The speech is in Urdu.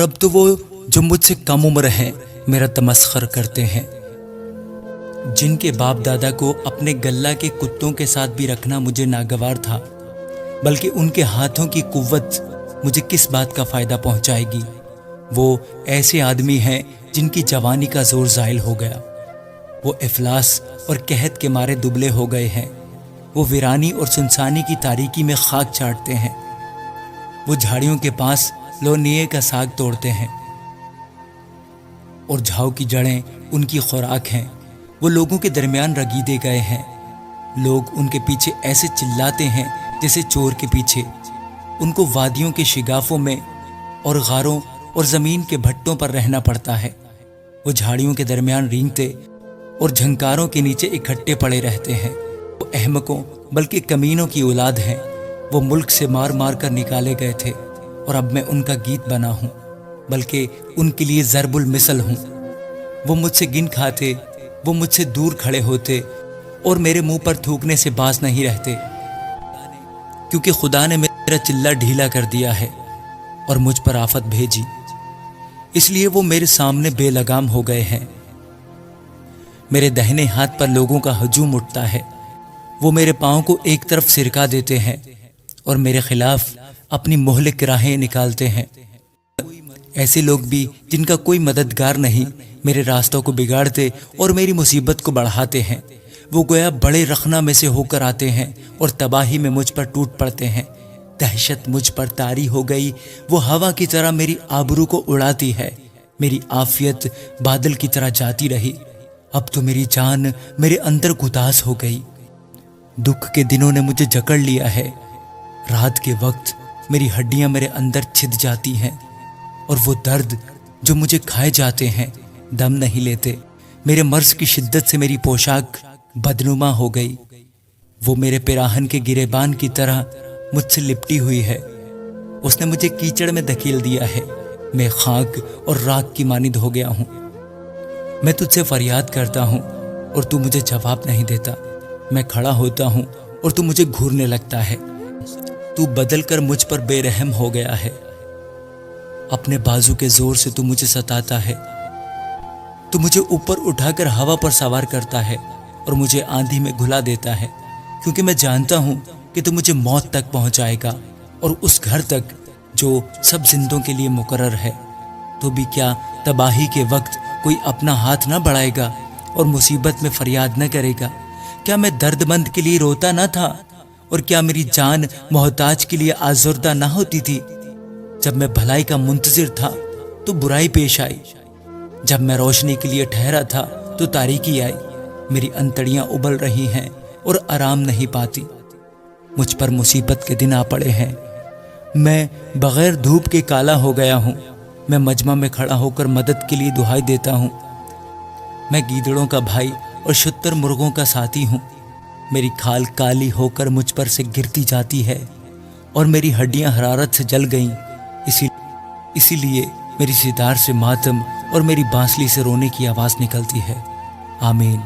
اور اب تو وہ جو مجھ سے کم عمر ہیں میرا تمسخر کرتے ہیں، جن کے باپ دادا کو اپنے گلہ کے کتوں کے ساتھ بھی رکھنا مجھے ناگوار تھا، بلکہ ان کے ہاتھوں کی قوت مجھے کس بات کا فائدہ پہنچائے گی۔ وہ ایسے آدمی ہیں جن کی جوانی کا زور زائل ہو گیا، وہ افلاس اور قحط کے مارے دبلے ہو گئے ہیں، وہ ویرانی اور سنسانی کی تاریکی میں خاک چاٹتے ہیں، وہ جھاڑیوں کے پاس لونیے کا ساگ توڑتے ہیں اور جھاؤ کی جڑیں ان کی خوراک ہیں۔ وہ لوگوں کے درمیان رگیدے گئے ہیں، لوگ ان کے پیچھے ایسے چلاتے ہیں جیسے چور کے پیچھے۔ ان کو وادیوں کے شگافوں میں اور غاروں اور زمین کے بھٹوں پر رہنا پڑتا ہے۔ وہ جھاڑیوں کے درمیان رینگتے اور جھنکاروں کے نیچے اکٹھے پڑے رہتے ہیں۔ وہ احمقوں بلکہ کمینوں کی اولاد ہیں۔ وہ ملک سے مار مار کر نکالے گئے تھے اور اب میں ان کا گیت بنا ہوں، بلکہ ان کے لیے ضرب المثل ہوں۔ وہ مجھ سے گن کھاتے، وہ مجھ سے دور کھڑے ہوتے اور میرے منہ پر تھوکنے سے باز نہیں رہتے، کیونکہ خدا نے میرا چلہ ڈھیلا کر دیا ہے اور مجھ پر آفت بھیجی، اس لیے وہ میرے سامنے بے لگام ہو گئے ہیں۔ میرے دہنے ہاتھ پر لوگوں کا ہجوم اٹھتا ہے، وہ میرے پاؤں کو ایک طرف سرکا دیتے ہیں اور میرے خلاف اپنی مہلک راہیں نکالتے ہیں۔ ایسے لوگ بھی جن کا کوئی مددگار نہیں میرے راستوں کو بگاڑتے اور میری مصیبت کو بڑھاتے ہیں۔ وہ گویا بڑے رخنا میں سے ہو کر آتے ہیں اور تباہی میں مجھ پر ٹوٹ پڑتے ہیں۔ دہشت مجھ پر طاری ہو گئی، وہ ہوا کی طرح میری آبرو کو اڑاتی ہے، میری عافیت بادل کی طرح جاتی رہی۔ اب تو میری جان میرے اندر گداز ہو گئی، دکھ کے دنوں نے مجھے جکڑ لیا ہے۔ رات کے وقت میری ہڈیاں میرے اندر چھد جاتی ہیں اور وہ درد جو مجھے کھائے جاتے ہیں دم نہیں لیتے۔ میرے مرض کی شدت سے میری پوشاک بدنما ہو گئی، وہ میرے پیراہن کے گریبان کی طرح مجھ سے لپٹی ہوئی ہے۔ اس نے مجھے کیچڑ میں دھکیل دیا ہے، میں خاک اور راکھ کی مانند ہو گیا ہوں۔ میں تجھ سے فریاد کرتا ہوں اور تو مجھے جواب نہیں دیتا۔ میں کھڑا ہوتا ہوں اور تو مجھے گھورنے لگتا ہے۔ تو بدل کر مجھ پر بے رحم ہو گیا ہے، اپنے بازو کے زور سے تو مجھے ستاتا ہے۔ تو مجھے اوپر اٹھا کر ہوا پر سوار کرتا ہے اور مجھے آندھی میں گھلا دیتا ہے، کیونکہ میں جانتا ہوں کہ تو مجھے موت تک پہنچائے گا اور اس گھر تک جو سب زندوں کے لیے مقرر ہے۔ تو بھی کیا تباہی کے وقت کوئی اپنا ہاتھ نہ بڑھائے گا اور مصیبت میں فریاد نہ کرے گا؟ کیا میں درد مند کے لیے روتا نہ تھا؟ اور کیا میری جان محتاج کے لیے آزردہ نہ ہوتی تھی؟ جب میں بھلائی کا منتظر تھا تو برائی پیش آئی، جب میں روشنی کے لیے ٹھہرا تھا تو تاریکی آئی۔ میری انتڑیاں ابل رہی ہیں اور آرام نہیں پاتی، مجھ پر مصیبت کے دن آ پڑے ہیں۔ میں بغیر دھوپ کے کالا ہو گیا ہوں، میں مجمع میں کھڑا ہو کر مدد کے لیے دہائی دیتا ہوں۔ میں گیدڑوں کا بھائی اور شتر مرغوں کا ساتھی ہوں۔ میری کھال کالی ہو کر مجھ پر سے گرتی جاتی ہے اور میری ہڈیاں حرارت سے جل گئیں، اسی لیے میری ستار سے ماتم اور میری بانسلی سے رونے کی آواز نکلتی ہے۔ آمین۔